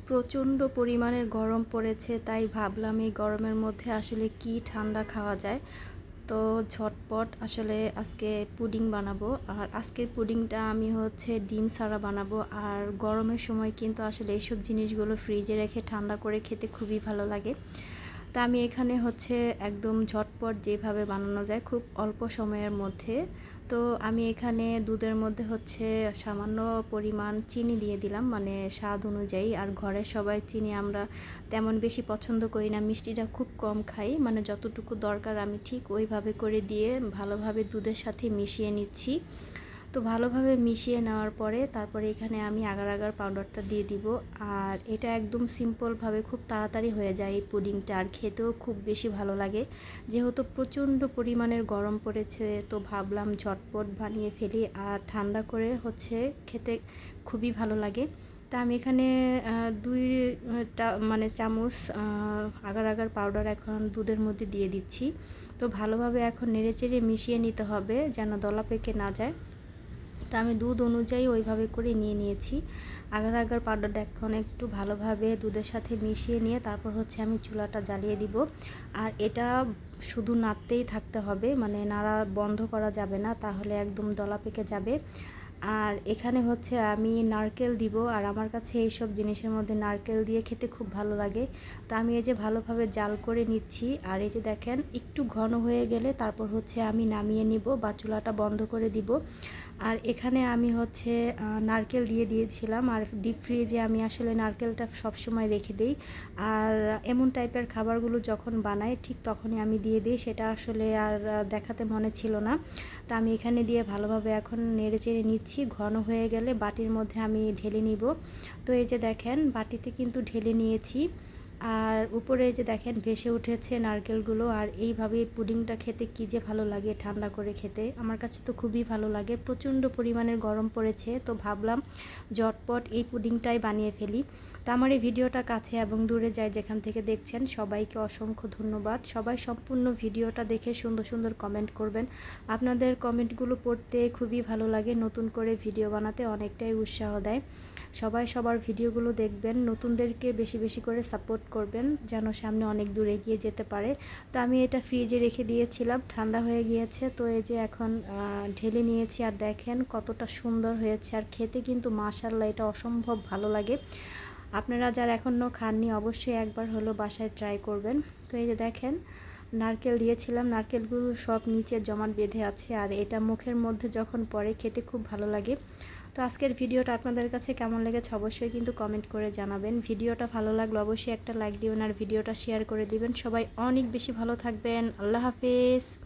প্রচণ্ড পরিমাণের গরম পড়েছে, তাই ভাবলাম এই গরমের মধ্যে আসলে কি ঠান্ডা খাওয়া যায়। তো ঝটপট আসলে আজকে পুডিং বানাবো। আর আজকের পুডিংটা আমি ডিম ছাড়া বানাবো। আর গরমের সময় কিন্তু আসলে এইসব জিনিসগুলো ফ্রিজে রেখে ঠান্ডা করে খেতে খুবই ভালো লাগে। তা আমি এখানে একদম ঝটপট যেভাবে বানানো যায় খুব অল্প সময়ের মধ্যে। তো আমি এখানে দুধের মধ্যে সামান্য পরিমাণ চিনি দিয়ে দিলাম, মানে স্বাদ অনুযায়ী। আর ঘরের সবাই চিনি আমরা তেমন বেশি পছন্দ করি না, মিষ্টিটা খুব কম খাই, মানে যতটুকু দরকার আমি ঠিক ওইভাবে করে দিয়ে ভালোভাবে দুধের সাথে মিশিয়ে নিচ্ছি। তো ভালোভাবে মিশিয়ে নেওয়ার পরে তারপরে এখানে আমি আগার আগার পাউডারটা দিয়ে দিব। আর এটা একদম সিম্পলভাবে খুব তাড়াতাড়ি হয়ে যায় এই পুডিংটা, আর খেতেও খুব বেশি ভালো লাগে। যেহেতু প্রচণ্ড পরিমাণের গরম পড়েছে, তো ভাবলাম ঝটপট বানিয়ে ফেলি, আর ঠান্ডা করে খেতে খুবই ভালো লাগে। তা আমি এখানে 2টা মানে চামচ আগার আগার পাউডার এখন দুধের মধ্যে দিয়ে দিচ্ছি। তো ভালোভাবে এখন নেড়েচেড়ে মিশিয়ে নিতে হবে যেন দলা পেকে না যায়। তা আমি দুধ অনুযায়ী ওইভাবে করে নিয়ে নিয়েছি। আগার আগার পাউডারটা এখন একটু ভালোভাবে দুধের সাথে মিশিয়ে নিয়ে তারপর আমি চুলাটা জ্বালিয়ে দিব। আর এটা শুধু নাড়তেই থাকতে হবে, মানে নাড়া বন্ধ করা যাবে না, তাহলে একদম দলা পেকে যাবে। আর এখানে আমি নারকেল দিব, আর আমার কাছে এইসব জিনিসের মধ্যে নারকেল দিয়ে খেতে খুব ভালো লাগে। তো আমি এই যে ভালোভাবে জাল করে নিচ্ছি। আর এই যে দেখেন একটু ঘন হয়ে গেলে তারপর আমি নামিয়ে নিব বা চুলাটা বন্ধ করে দিব। আর এখানে আমি নারকেল দিয়ে দিয়েছিলাম, আর ডিপ ফ্রিজে আমি আসলে নারকেলটা সবসময় রেখে দিই। আর এমন টাইপের খাবারগুলো যখন বানাই ঠিক তখনই আমি দিয়ে দিই, সেটা আসলে আর দেখাতে মনে ছিল না। তো আমি এখানে দিয়ে ভালোভাবে এখন নেড়েচেড়ে নিচ্ছি। ঘন হয়ে গেলে বাটির মধ্যে আমি ঢেলে নিব। তো এই যে দেখেন বাটিতে কিন্তু ঢেলে নিয়েছি। আর উপরে যে দেখেন ভেসে উঠেছে নারকেলগুলো। আর এইভাবে পুডিংটা খেতে কী যে ভালো লাগে, ঠান্ডা করে খেতে আমার কাছে তো খুবই ভালো লাগে। প্রচণ্ড পরিমাণের গরম পড়েছে, তো ভাবলাম ঝটপট এই পুডিংটাই বানিয়ে ফেলি। তো আমার এই ভিডিওটা কাছে এবং দূরে যায় যেখান থেকে দেখছেন সবাইকে অসংখ্য ধন্যবাদ। সবাই সম্পূর্ণ ভিডিওটা দেখে সুন্দর সুন্দর কমেন্ট করবেন। আপনাদের কমেন্টগুলো পড়তে খুবই ভালো লাগে, নতুন করে ভিডিও বানাতে অনেকটাই উৎসাহ দেয়। সবাই সবার ভিডিওগুলো দেখবেন, নতুনদেরকে বেশি বেশি করে সাপোর্ট করবেন যেন সামনে অনেক দূর এগিয়ে যেতে পারে। তো আমি এটা ফ্রিজে রেখে দিয়েছিলাম, ঠান্ডা হয়ে গিয়েছে। তো এই যে এখন ঢেলে নিয়েছি, আর দেখেন কতটা সুন্দর হয়েছে। আর খেতে কিন্তু মাশাআল্লাহ এটা অসম্ভব ভালো লাগে। আপনারা যারা এখনও খাননি অবশ্যই একবার হলো বাসায় ট্রাই করবেন। তো এই যে দেখেন নারকেল দিয়েছিলাম, নারকেলগুলো সব নিচে জমাট বেঁধে আছে, আর এটা মুখের মধ্যে যখন পড়ে খেতে খুব ভালো লাগে। তো আজকের ভিডিওটা আপনাদের কাছে কেমন লেগেছে অবশ্যই কিন্তু কমেন্ট করে জানাবেন। ভিডিওটা ভালো লাগলে অবশ্যই একটা লাইক দিবেন, আর ভিডিওটা শেয়ার করে দিবেন। সবাই অনেক বেশি ভালো থাকবেন। আল্লাহ হাফেজ।